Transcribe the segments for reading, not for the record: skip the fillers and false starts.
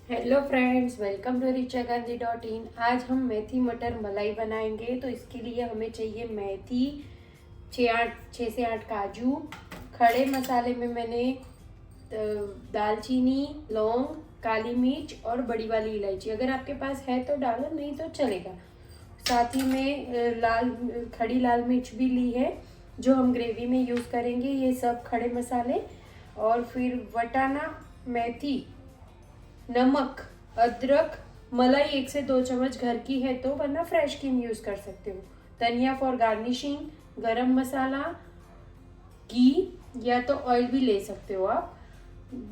Hello friends, welcome to richaganji.in। आज हम मेथी मटर मलाई बनाएंगे। तो इसके लिए हमें चाहिए मेथी, 6 से 8 काजू। खड़े मसाले में मैंने दालचीनी, लौंग, काली मिर्च और बड़ी वाली इलायची। अगर आपके पास है तो डालो, नहीं तो चलेगा। साथ ही में खड़ी लाल मिर्च भी ली है, जो हम ग्रेवी में यूज़ करेंगे। ये सब खड़े मसाले। और फिर वटाना, मेथी, नमक, अदरक, मलाई 1 से 2 चम्मच घर की है तो, वरना फ्रेश क्रीम यूज कर सकते हो। धनिया फॉर गार्निशिंग, गरम मसाला, घी या तो ऑयल भी ले सकते हो आप,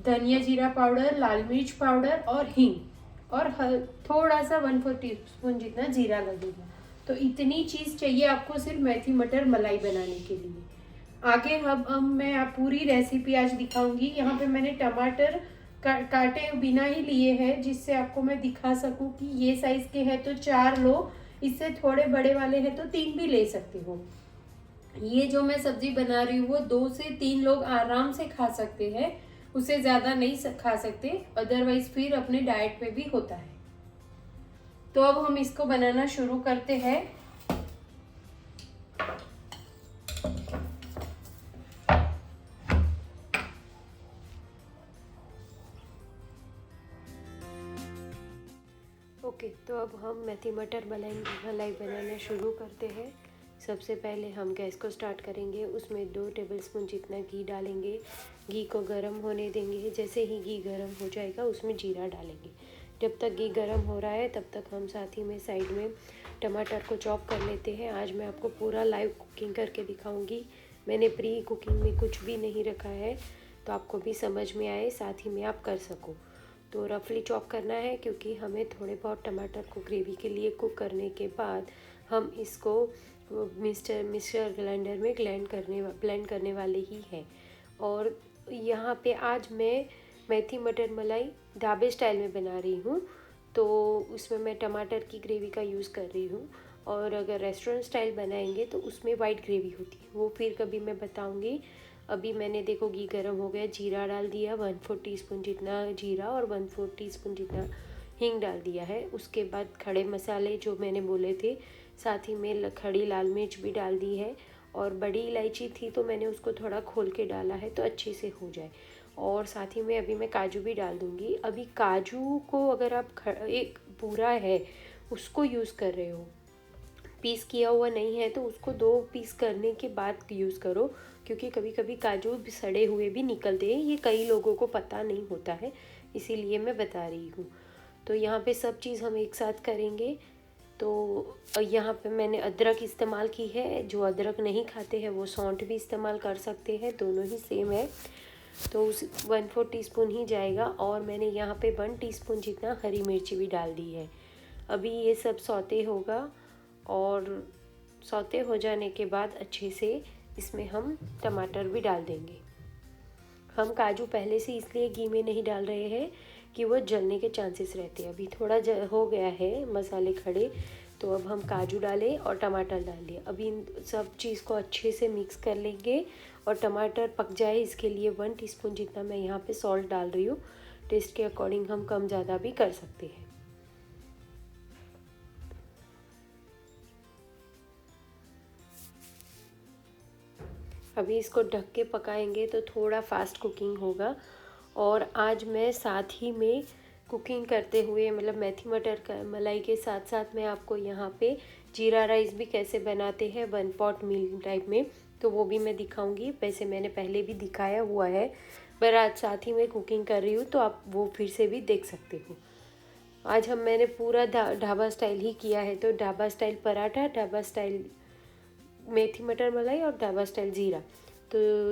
धनिया जीरा पाउडर, लाल मिर्च पाउडर और हींग। और थोड़ा सा 1/4 टीस्पून जितना जीरा लगेगा। तो इतनी चीज चाहिए आपको सिर्फ मेथी मटर मलाई बनाने के लिए। आगे अब मैं आप पूरी रेसिपी आज दिखाऊंगी। यहाँ पे मैंने टमाटर काटे बिना ही लिए हैं, जिससे आपको मैं दिखा सकूं कि ये साइज के हैं तो 4 लो, इससे थोड़े बड़े वाले हैं तो 3 भी ले सकते हो। ये जो मैं सब्जी बना रही हूँ वो 2 से 3 लोग आराम से खा सकते हैं, उससे ज्यादा नहीं खा सकते, अदरवाइज फिर अपने डाइट पे भी होता है। तो अब हम इसको बनाना शुरू करते हैं। ओके, तो अब हम मेथी मटर मलाई बनाना शुरू करते हैं। सबसे पहले हम गैस को स्टार्ट करेंगे, उसमें 2 टेबलस्पून जितना घी डालेंगे। घी को गर्म होने देंगे। जैसे ही घी गर्म हो जाएगा उसमें जीरा डालेंगे। जब तक घी गर्म हो रहा है तब तक हम साथ ही में साइड में टमाटर को चॉप कर लेते हैं। आज मैं आपको पूरा लाइव कुकिंग करके दिखाऊंगी। मैंने प्री कुकिंग में कुछ भी नहीं रखा है, तो आपको भी समझ में आए, साथ ही में आप कर सको। तो रफली चॉप करना है, क्योंकि हमें थोड़े बहुत टमाटर को ग्रेवी के लिए कुक करने के बाद हम इसको मिक्सर ग्राइंडर में ब्लेंड करने वाले ही हैं। और यहाँ पे आज मैं मेथी मटर मलाई ढाबे स्टाइल में बना रही हूँ, तो उसमें मैं टमाटर की ग्रेवी का यूज़ कर रही हूँ। और अगर रेस्टोरेंट स्टाइल बनाएंगे तो उसमें वाइट ग्रेवी होती है, वो फिर कभी मैं बताऊँगी। अभी मैंने देखो घी गर्म हो गया, जीरा डाल दिया 1/4 टीस्पून जितना जीरा और 1/4 टीस्पून जितना हींग डाल दिया है। उसके बाद खड़े मसाले जो मैंने बोले थे, साथ ही में खड़ी लाल मिर्च भी डाल दी है। और बड़ी इलायची थी तो मैंने उसको थोड़ा खोल के डाला है तो अच्छे से हो जाए। और साथ ही में अभी मैं काजू भी डाल दूँगी। अभी काजू को अगर आप एक पूरा है उसको यूज़ कर रहे हो, पीस किया हुआ नहीं है, तो उसको 2 पीस करने के बाद यूज़ करो, क्योंकि कभी कभी काजू भी सड़े हुए भी निकलते हैं। ये कई लोगों को पता नहीं होता है, इसीलिए मैं बता रही हूँ। तो यहाँ पे सब चीज़ हम एक साथ करेंगे। तो यहाँ पे मैंने अदरक इस्तेमाल की है। जो अदरक नहीं खाते हैं वो सौंठ भी इस्तेमाल कर सकते हैं, दोनों ही सेम है। तो उस 1/4 टीस्पून ही जाएगा। और मैंने यहाँ पे 1 टीस्पून जितना हरी मिर्ची भी डाल दी है। अभी ये सब सौते होगा, और सौते हो जाने के बाद अच्छे से इसमें हम टमाटर भी डाल देंगे। हम काजू पहले से इसलिए घी में नहीं डाल रहे हैं कि वो जलने के चांसेस रहते हैं। अभी थोड़ा हो गया है मसाले खड़े, तो अब हम काजू डालें और टमाटर डाल दिए। अभी इन सब चीज़ को अच्छे से मिक्स कर लेंगे और टमाटर पक जाए, इसके लिए 1 टीस्पून जितना मैं यहाँ पे सॉल्ट डाल रही हूँ। टेस्ट के अकॉर्डिंग हम कम ज़्यादा भी कर सकते हैं। अभी इसको ढक के पकाएंगे तो थोड़ा फास्ट कुकिंग होगा। और आज मैं साथ ही में कुकिंग करते हुए, मतलब मेथी मटर का मलाई के साथ साथ मैं आपको यहाँ पे जीरा राइस भी कैसे बनाते हैं 1 पॉट मील टाइप में, तो वो भी मैं दिखाऊंगी। वैसे मैंने पहले भी दिखाया हुआ है, पर आज साथ ही में कुकिंग कर रही हूँ तो आप वो फिर से भी देख सकते हो। आज मैंने पूरा ढाबा स्टाइल ही किया है, तो ढाबा स्टाइल पराठा, ढाबा स्टाइल मेथी मटर मलाई और ढाबा स्टाइल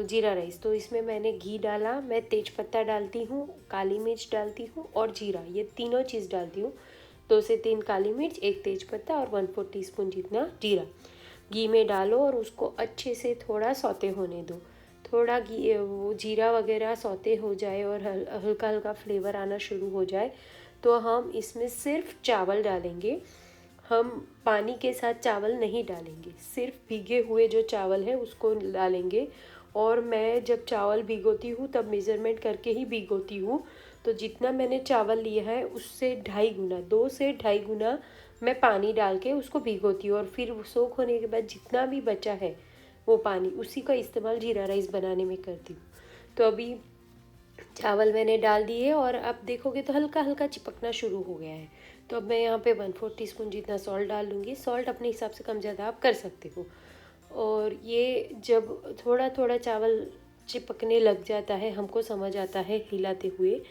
जीरा राइस। तो इसमें मैंने घी डाला, मैं तेज पत्ता डालती हूँ, काली मिर्च डालती हूँ और जीरा, ये तीनों चीज़ डालती हूँ। 2 से 3 काली मिर्च, 1 तेज पत्ता और 1/4 टीस्पून जितना जीरा घी में डालो और उसको अच्छे से थोड़ा सौते होने दो। थोड़ा घी वो जीरा वगैरह सौते हो जाए और हल्का हल्का फ्लेवर आना शुरू हो जाए, तो हम इसमें सिर्फ चावल डालेंगे। हम पानी के साथ चावल नहीं डालेंगे, सिर्फ भीगे हुए जो चावल है उसको डालेंगे। और मैं जब चावल भिगोती हूँ तब मेज़रमेंट करके ही भिगोती हूँ, तो जितना मैंने चावल लिया है उससे 2.5 गुना, 2 से 2.5 गुना मैं पानी डाल के उसको भिगोती हूँ, और फिर वो सोख होने के बाद जितना भी बचा है वो पानी, उसी का इस्तेमाल जीरा राइस बनाने में करती हूँ। तो अभी चावल मैंने डाल दिए और अब देखोगे तो हल्का हल्का चिपकना शुरू हो गया है। तो अब मैं यहाँ पे 1/4 टीस्पून जितना सॉल्ट डाल लूँगी। सॉल्ट अपने हिसाब से कम ज़्यादा आप कर सकते हो। और ये जब थोड़ा थोड़ा चावल चिपकने लग जाता है, हमको समझ आता है हिलाते हुए,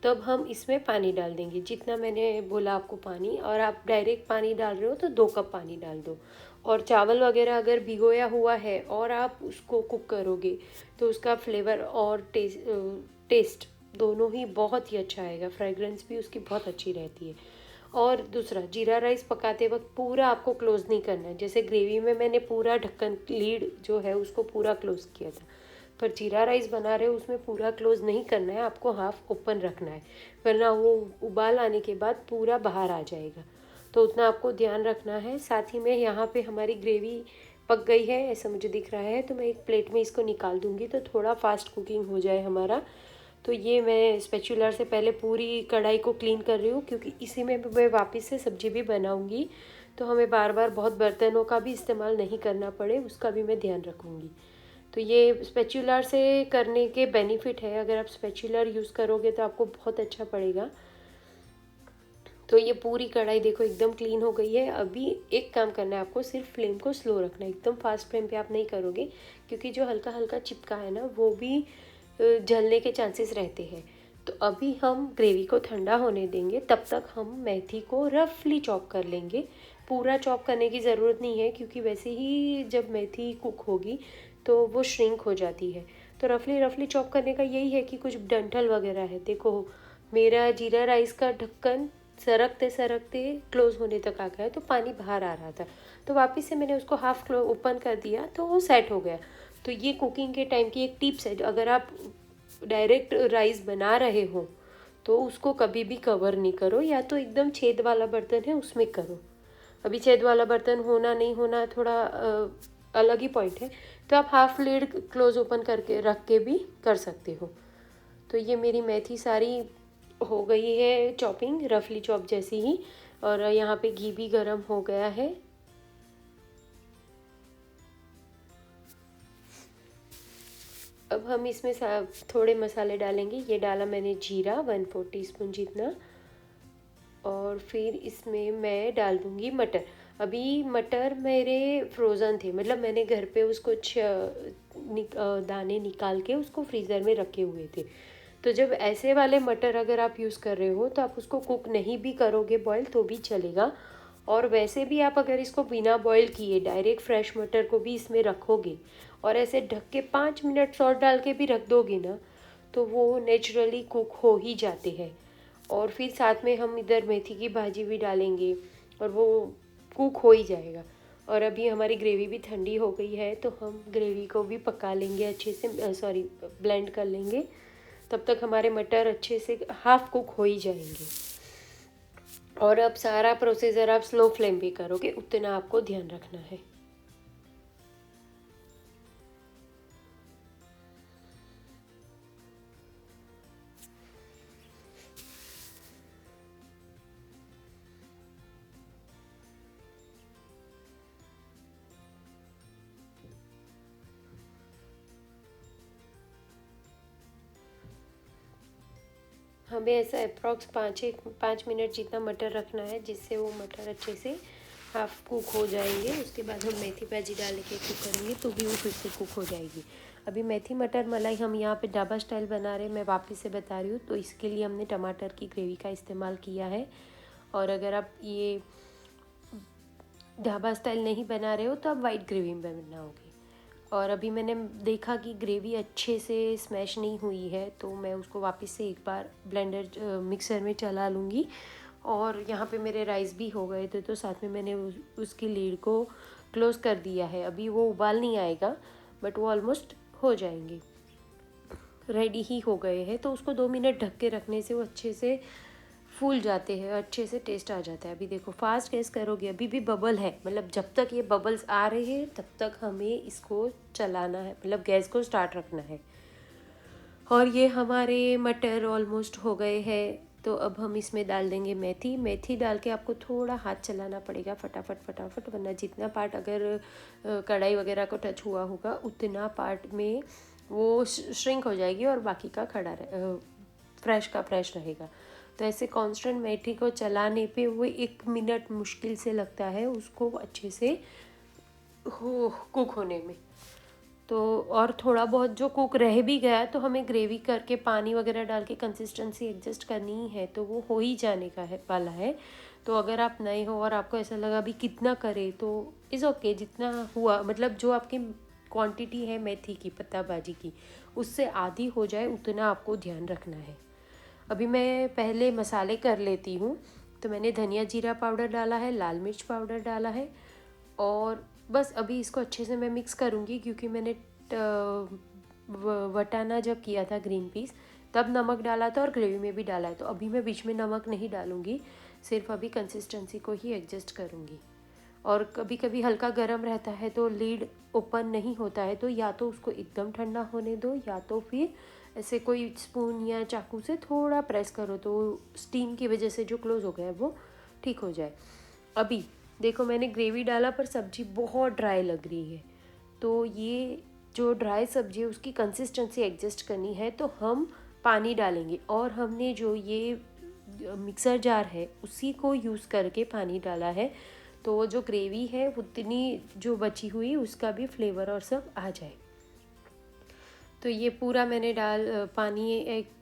तब हम इसमें पानी डाल देंगे जितना मैंने बोला आपको पानी। और आप डायरेक्ट पानी डाल रहे हो तो 2 कप पानी डाल दो। और चावल वगैरह अगर भिगोया हुआ है और आप उसको कुक करोगे तो उसका फ्लेवर और टेस्ट दोनों ही बहुत ही अच्छा आएगा। फ्रेगरेंस भी उसकी बहुत अच्छी रहती है। और दूसरा, जीरा राइस पकाते वक्त पूरा आपको क्लोज़ नहीं करना है। जैसे ग्रेवी में मैंने पूरा ढक्कन, लीड जो है उसको पूरा क्लोज़ किया था, पर जीरा राइस बना रहे हो उसमें पूरा क्लोज़ नहीं करना है, आपको हाफ ओपन रखना है, वरना वो उबाल आने के बाद पूरा बाहर आ जाएगा। तो उतना आपको ध्यान रखना है। साथ ही में यहाँ पे हमारी ग्रेवी पक गई है ऐसा मुझे दिख रहा है, तो मैं एक प्लेट में इसको निकाल दूँगी तो थोड़ा फास्ट कुकिंग हो जाए हमारा। तो ये मैं स्पैचुलर से पहले पूरी कढ़ाई को क्लीन कर रही हूँ, क्योंकि इसी में मैं वापस से सब्ज़ी भी बनाऊँगी, तो हमें बार बार बहुत बर्तनों का भी इस्तेमाल नहीं करना पड़े, उसका भी मैं ध्यान रखूँगी। तो ये स्पैचुलर से करने के बेनिफिट है, अगर आप स्पैचुलर यूज़ करोगे तो आपको बहुत अच्छा पड़ेगा। तो ये पूरी कढ़ाई देखो एकदम क्लीन हो गई है। अभी एक काम करना है आपको, सिर्फ फ्लेम को स्लो रखना है, एकदम फास्ट फ्लेम पे आप नहीं करोगे, क्योंकि जो हल्का हल्का चिपका है ना वो भी जलने के चांसेस रहते हैं। तो अभी हम ग्रेवी को ठंडा होने देंगे, तब तक हम मेथी को रफली चॉप कर लेंगे। पूरा चॉप करने की ज़रूरत नहीं है, क्योंकि वैसे ही जब मेथी कुक होगी तो वो श्रिंक हो जाती है। तो रफली रफली चॉप करने का यही है कि कुछ डंठल वगैरह है, देखो मेरा जीरा राइस का ढक्कन सरकते सरकते क्लोज़ होने तक आ गया, तो पानी बाहर आ रहा था, तो वापस से मैंने उसको हाफ ओपन कर दिया तो वो सेट हो गया। तो ये कुकिंग के टाइम की एक टिप्स है। अगर आप डायरेक्ट राइस बना रहे हो तो उसको कभी भी कवर नहीं करो, या तो एकदम छेद वाला बर्तन है उसमें करो। अभी छेद वाला बर्तन होना नहीं होना थोड़ा अलग ही पॉइंट है, तो आप हाफ लिड क्लोज ओपन करके रख के भी कर सकते हो। तो ये मेरी मेथी सारी हो गई है चॉपिंग, रफली चॉप जैसी ही। और यहाँ पे घी भी गरम हो गया है। अब हम इसमें थोड़े मसाले डालेंगे। ये डाला मैंने जीरा 1/4 टीस्पून जितना, और फिर इसमें मैं डाल दूँगी मटर। अभी मटर मेरे फ्रोज़न थे, मतलब मैंने घर पे उसको दाने निकाल के उसको फ्रीज़र में रखे हुए थे। तो जब ऐसे वाले मटर अगर आप यूज़ कर रहे हो तो आप उसको कुक नहीं भी करोगे बॉयल तो भी चलेगा। और वैसे भी आप अगर इसको बिना बॉयल किए डायरेक्ट फ्रेश मटर को भी इसमें रखोगे और ऐसे ढक के 5 मिनट सॉल्ट डाल के भी रख दोगे ना, तो वो नेचुरली कुक हो ही जाते हैं। और फिर साथ में हम इधर मेथी की भाजी भी डालेंगे और वो कुक हो ही जाएगा। और अभी हमारी ग्रेवी भी ठंडी हो गई है, तो हम ग्रेवी को भी पका लेंगे अच्छे से, ब्लेंड कर लेंगे। तब तक हमारे मटर अच्छे से हाफ कुक हो ही जाएंगे। और अब सारा प्रोसीजर आप स्लो फ्लेम पे करोगे, उतना आपको ध्यान रखना है। हमें ऐसा अप्रॉक्स 5 मिनट जितना मटर रखना है, जिससे वो मटर अच्छे से हाफ कुक हो जाएंगे। उसके बाद हम मेथी भाजी डाल के कुक करेंगे तो भी वो फिर से कुक हो जाएगी। अभी मेथी मटर मलाई हम यहाँ पे ढाबा स्टाइल बना रहे हैं, मैं वापस से बता रही हूँ। तो इसके लिए हमने टमाटर की ग्रेवी का इस्तेमाल किया है। और अगर आप ये ढाबा स्टाइल नहीं बना रहे हो तो आप वाइट ग्रेवी में बनाओगे। और अभी मैंने देखा कि ग्रेवी अच्छे से स्मैश नहीं हुई है, तो मैं उसको वापस से एक बार ब्लेंडर मिक्सर में चला लूँगी। और यहाँ पे मेरे राइस भी हो गए थे, तो साथ में मैंने उसकी लीड को क्लोज़ कर दिया है। अभी वो उबाल नहीं आएगा, बट वो ऑलमोस्ट हो जाएंगे, रेडी ही हो गए हैं। तो उसको 2 मिनट ढक के रखने से वो अच्छे से फूल जाते हैं, अच्छे से टेस्ट आ जाता है। अभी देखो फास्ट गैस करोगे, अभी भी बबल है, मतलब जब तक ये बबल्स आ रहे हैं तब तक हमें इसको चलाना है, मतलब गैस को स्टार्ट रखना है। और ये हमारे मटर ऑलमोस्ट हो गए हैं। तो अब हम इसमें डाल देंगे मेथी। मेथी डाल के आपको थोड़ा हाथ चलाना पड़ेगा फटाफट फटाफट, वरना जितना पार्ट अगर कढ़ाई वगैरह को टच हुआ होगा उतना पार्ट में वो श्रिंक हो जाएगी और बाकी का फ्रेश का फ्रेश रहेगा। तो ऐसे कांस्टेंट मेथी को चलाने पे वो 1 मिनट मुश्किल से लगता है उसको अच्छे से कुक होने में। तो और थोड़ा बहुत जो कुक रह भी गया तो हमें ग्रेवी करके पानी वगैरह डाल के कंसिस्टेंसी एडजस्ट करनी ही है, तो वो हो ही जाने का है वाला है। तो अगर आप नए हो और आपको ऐसा लगा अभी कितना करे तो इज़ ओके, जितना हुआ मतलब जो आपकी क्वांटिटी है मेथी की पत्ता भाजी की उससे आधी हो जाए उतना आपको ध्यान रखना है। अभी मैं पहले मसाले कर लेती हूँ। तो मैंने धनिया जीरा पाउडर डाला है, लाल मिर्च पाउडर डाला है और बस अभी इसको अच्छे से मैं मिक्स करूँगी, क्योंकि मैंने वटाना जब किया था ग्रीन पीस तब नमक डाला था और ग्रेवी में भी डाला है, तो अभी मैं बीच में नमक नहीं डालूँगी, सिर्फ अभी कंसिस्टेंसी को ही एडजस्ट करूँगी। और कभी कभी हल्का गर्म रहता है तो लीड ओपन नहीं होता है, तो या तो उसको एकदम ठंडा होने दो या तो फिर ऐसे कोई स्पून या चाकू से थोड़ा प्रेस करो तो स्टीम की वजह से जो क्लोज़ हो गया है वो ठीक हो जाए। अभी देखो मैंने ग्रेवी डाला पर सब्ज़ी बहुत ड्राई लग रही है, तो ये जो ड्राई सब्ज़ी है उसकी कंसिस्टेंसी एडजस्ट करनी है, तो हम पानी डालेंगे। और हमने जो ये मिक्सर जार है उसी को यूज़ करके पानी डाला है, तो वो जो ग्रेवी है उतनी जो बची हुई उसका भी फ्लेवर और सब आ जाए। तो ये पूरा मैंने पानी एक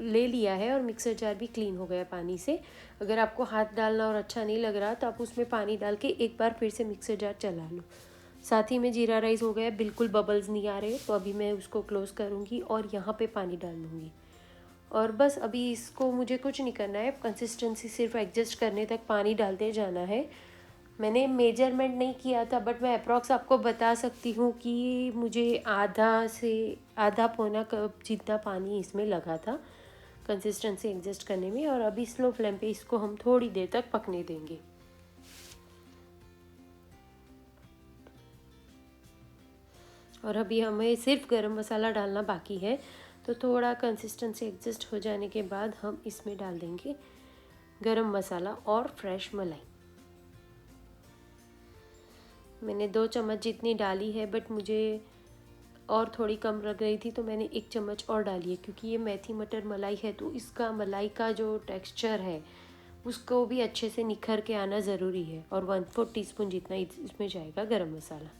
ले लिया है और मिक्सर जार भी क्लीन हो गया पानी से। अगर आपको हाथ डालना और अच्छा नहीं लग रहा तो आप उसमें पानी डाल के एक बार फिर से मिक्सर जार चला लो। साथ ही में जीरा राइस हो गया, बिल्कुल बबल्स नहीं आ रहे, तो अभी मैं उसको क्लोज़ करूँगी और यहाँ पे पानी डाल लूँगी। और बस अभी इसको मुझे कुछ नहीं करना है, कंसिस्टेंसी सिर्फ एडजस्ट करने तक पानी डालते जाना है। मैंने मेजरमेंट नहीं किया था बट मैं अप्रॉक्स आपको बता सकती हूँ कि मुझे आधा से आधा पौना कप जितना पानी इसमें लगा था कंसिस्टेंसी एडजस्ट करने में। और अभी स्लो फ्लेम पे इसको हम थोड़ी देर तक पकने देंगे। और अभी हमें सिर्फ गरम मसाला डालना बाकी है, तो थोड़ा कंसिस्टेंसी एडजस्ट हो जाने के बाद हम इसमें डाल देंगे गरम मसाला और फ्रेश मलाई। मैंने 2 चम्मच जितनी डाली है बट मुझे और थोड़ी कम लग रही थी तो मैंने 1 चम्मच और डाली है, क्योंकि ये मेथी मटर मलाई है तो इसका मलाई का जो टेक्सचर है उसको भी अच्छे से निखर के आना ज़रूरी है। और 1/4 टीस्पून जितना इसमें जाएगा गरम मसाला।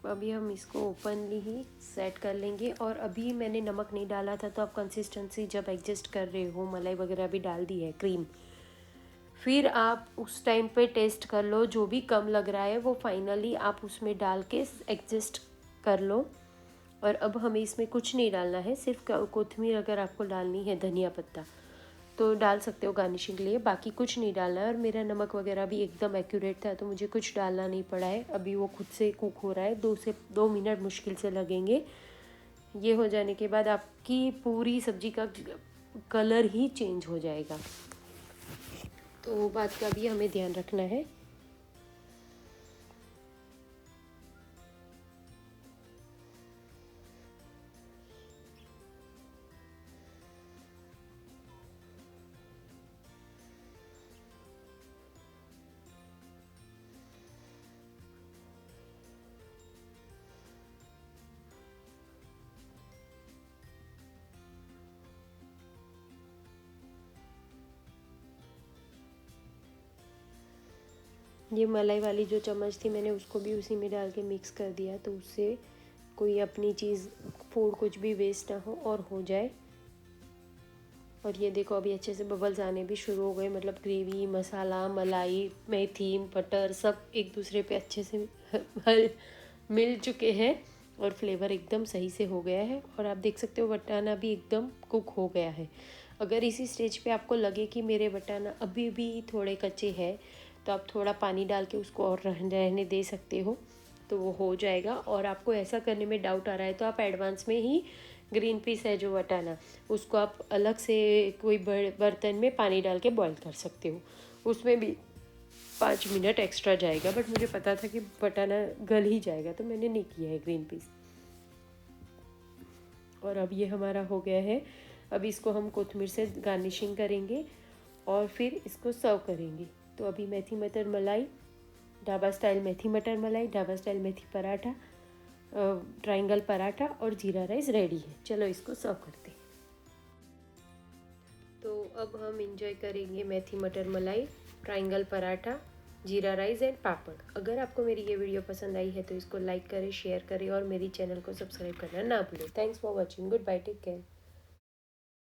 अभी हम इसको ओपनली ही सेट कर लेंगे। और अभी मैंने नमक नहीं डाला था, तो आप कंसिस्टेंसी जब एडजस्ट कर रहे हो, मलाई वगैरह भी डाल दी है, क्रीम, फिर आप उस टाइम पे टेस्ट कर लो, जो भी कम लग रहा है वो फाइनली आप उसमें डाल के एडजस्ट कर लो। और अब हमें इसमें कुछ नहीं डालना है, सिर्फ कोथिमीर अगर आपको डालनी है, धनिया पत्ता तो डाल सकते हो गार्निशिंग के लिए, बाकी कुछ नहीं डालना है। और मेरा नमक वगैरह भी एकदम एक्यूरेट था तो मुझे कुछ डालना नहीं पड़ा है। अभी वो खुद से कुक हो रहा है, 2 मिनट मुश्किल से लगेंगे। ये हो जाने के बाद आपकी पूरी सब्जी का कलर ही चेंज हो जाएगा, तो वो बात का भी हमें ध्यान रखना है। ये मलाई वाली जो चम्मच थी मैंने उसको भी उसी में डाल के मिक्स कर दिया, तो उससे कोई अपनी चीज़ फूड कुछ भी वेस्ट ना हो और हो जाए। और ये देखो अभी अच्छे से बबल्स आने भी शुरू हो गए, मतलब ग्रेवी, मसाला, मलाई, मेथी, बटर सब एक दूसरे पे अच्छे से मिल चुके हैं और फ्लेवर एकदम सही से हो गया है। और आप देख सकते हो वटाना भी एकदम कुक हो गया है। अगर इसी स्टेज पे आपको लगे कि मेरे वटाना अभी भी थोड़े कच्चे हैं तो आप थोड़ा पानी डाल के उसको और रहने दे सकते हो, तो वो हो जाएगा। और आपको ऐसा करने में डाउट आ रहा है तो आप एडवांस में ही ग्रीन पीस है जो वटाना, उसको आप अलग से कोई बर्तन में पानी डाल के बॉईल कर सकते हो, उसमें भी 5 मिनट एक्स्ट्रा जाएगा, बट मुझे पता था कि वटाना गल ही जाएगा तो मैंने नहीं किया है ग्रीन पीस। और अब ये हमारा हो गया है। अब इसको हम कोथिमीर से गार्निशिंग करेंगे और फिर इसको सर्व करेंगे। तो अभी मेथी मटर मलाई, ढाबा स्टाइल मेथी मटर मलाई, ढाबा स्टाइल मेथी पराठा, ट्रायंगल पराठा और जीरा राइस रेडी है। चलो इसको सर्व करते हैं। तो अब हम इंजॉय करेंगे मेथी मटर मलाई, ट्रायंगल पराठा, जीरा राइस एंड पापड़। अगर आपको मेरी ये वीडियो पसंद आई है तो इसको लाइक करें, शेयर करें और मेरी चैनल को सब्सक्राइब करना ना भूलें। Thanks for watching. Goodbye, take care.